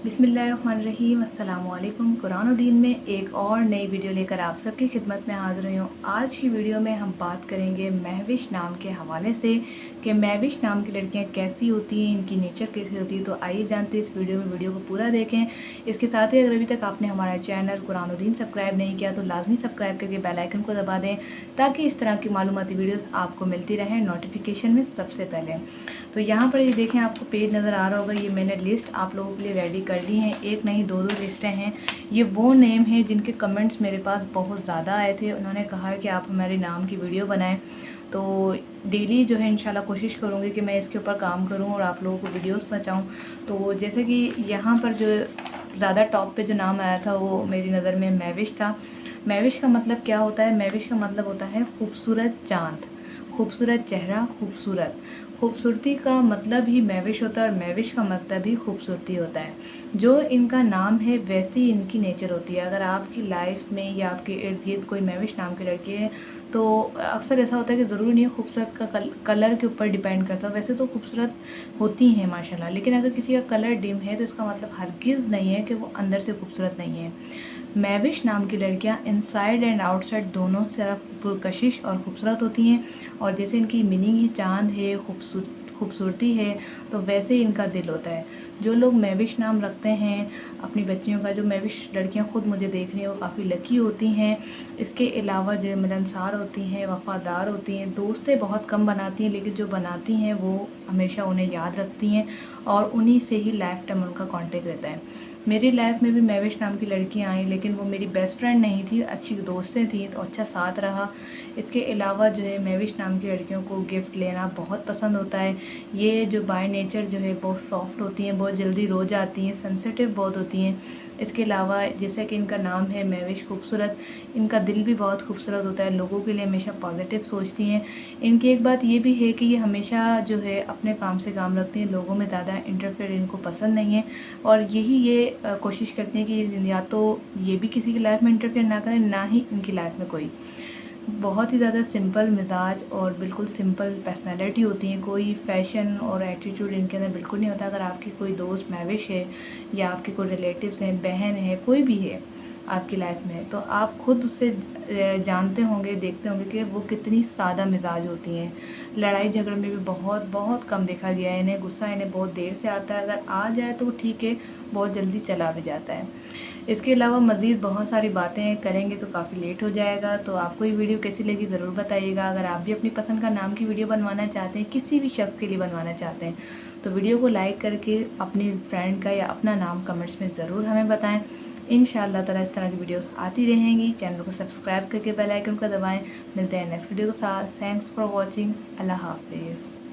बिस्मिल्लाहिर्रहमानिर्रहीम अस्सलामुअलैकुम। कुरान और दीन में एक और नई वीडियो लेकर आप सबकी खिदमत में हाज़िर हुई हूँ। आज की वीडियो में हम बात करेंगे महविश नाम के हवाले से कि महविश नाम की लड़कियाँ कैसी होती हैं, इनकी नेचर कैसी होती है। तो आइए जानते हैं इस वीडियो को पूरा देखें। इसके साथ ही अगर अभी तक आपने हमारा चैनल कुरान और दीन सब्सक्राइब नहीं किया तो लाजमी सब्सक्राइब करके बेल आइकन को दबा दें ताकि इस तरह की मालूमाती वीडियोज़ आपको मिलती रहें नोटिफिकेशन में सबसे पहले। तो यहाँ पर ये देखें, आपको पेज नज़र आ रहा होगा। ये मैंने लिस्ट आप लोगों के लिए रेडी कर ली हैं, एक नहीं दो लिस्टें हैं। ये वो नेम हैं जिनके कमेंट्स मेरे पास बहुत ज़्यादा आए थे। उन्होंने कहा है कि आप हमारे नाम की वीडियो बनाएं। तो डेली जो है इंशाल्लाह कोशिश करूँगी कि मैं इसके ऊपर काम करूँ और आप लोगों को वीडियोस पहुँचाऊँ। तो जैसे कि यहाँ पर जो ज़्यादा टॉप पे जो नाम आया था वो मेरी नज़र में महविश था। महविश का मतलब क्या होता है? महविश का मतलब होता है खूबसूरत चाँद, खूबसूरत चेहरा, खूबसूरती का मतलब ही महविश होता है और महविश का मतलब ही खूबसूरती होता है। जो इनका नाम है वैसी इनकी नेचर होती है। अगर आपकी लाइफ में या आपके इर्द गिर्द कोई महविश नाम की लड़की है तो अक्सर ऐसा होता है कि ज़रूरी नहीं है खूबसूरत का कलर के ऊपर डिपेंड करता है। वैसे तो खूबसूरत होती हैं माशाल्लाह, लेकिन अगर किसी का कलर डिम है तो इसका मतलब हरगिज़ नहीं है कि वो अंदर से खूबसूरत नहीं है। महविश नाम की लड़कियां इनसाइड एंड आउटसाइड दोनों तरफ पुरकशिश और ख़ूबसूरत होती हैं। और जैसे इनकी मीनिंग ही चाँद है, खूबसूरती है, तो वैसे ही इनका दिल होता है। जो लोग महविश नाम रखते हैं अपनी बच्चियों का, जो महविश लड़कियां खुद मुझे देख रही हैं, वो काफ़ी लकी होती हैं। इसके अलावा जो मिलनसार होती हैं, वफ़ादार होती हैं, दोस्तें बहुत कम बनाती हैं, लेकिन जो बनाती हैं वो हमेशा उन्हें याद रखती हैं और उन्हीं से ही लाइफ टाइम उनका कॉन्टेक्ट रहता है। मेरी लाइफ में भी महविश नाम की लड़कियां आई, लेकिन वो मेरी बेस्ट फ्रेंड नहीं थी, अच्छी दोस्तें थी, तो अच्छा साथ रहा। इसके अलावा जो है महविश नाम की लड़कियों को गिफ्ट लेना बहुत पसंद होता है। ये जो बाय नेचर जो है बहुत सॉफ्ट होती हैं, बहुत जल्दी रो जाती हैं, सेंसिटिव बहुत होती हैं। इसके अलावा जैसा कि इनका नाम है महविश खूबसूरत, इनका दिल भी बहुत खूबसूरत होता है, लोगों के लिए हमेशा पॉजिटिव सोचती हैं। इनकी एक बात ये भी है कि ये हमेशा जो है अपने काम से काम रखती हैं, लोगों में ज़्यादा इंटरफेयर इनको पसंद नहीं है। और यही ये कोशिश करती हैं कि या तो ये भी किसी की लाइफ में इंटरफेयर ना करें, ना ही इनकी लाइफ में कोई। बहुत ही ज़्यादा सिंपल मिजाज और बिल्कुल सिंपल पर्सनैलिटी होती है। कोई फैशन और एटीट्यूड इनके अंदर बिल्कुल नहीं होता। अगर आपकी कोई दोस्त महविश है या आपके कोई रिलेटिव्स हैं, बहन है, कोई भी है आपकी लाइफ में, तो आप खुद उससे जानते होंगे, देखते होंगे कि वो कितनी सादा मिजाज होती हैं। लड़ाई झगड़े में भी बहुत बहुत कम देखा गया है। इन्हें गुस्सा इन्हें बहुत देर से आता है, अगर आ जाए तो ठीक है, बहुत जल्दी चला भी जाता है। इसके अलावा मज़ीद बहुत सारी बातें करेंगे तो काफ़ी लेट हो जाएगा। तो आपको ये वीडियो कैसी लगी ज़रूर बताइएगा। अगर आप भी अपनी पसंद का नाम की वीडियो बनवाना चाहते हैं, किसी भी शख्स के लिए बनवाना चाहते हैं, तो वीडियो को लाइक करके अपनी फ्रेंड का या अपना नाम कमेंट्स में ज़रूर हमें बताएं। इंशाअल्लाह ताला इस तरह की वीडियोस आती रहेंगी। चैनल को सब्सक्राइब करके बेल आइकन को दबाएं। मिलते हैं नेक्स्ट वीडियो के साथ। Thanks for watching. अल्लाह हाफिज़।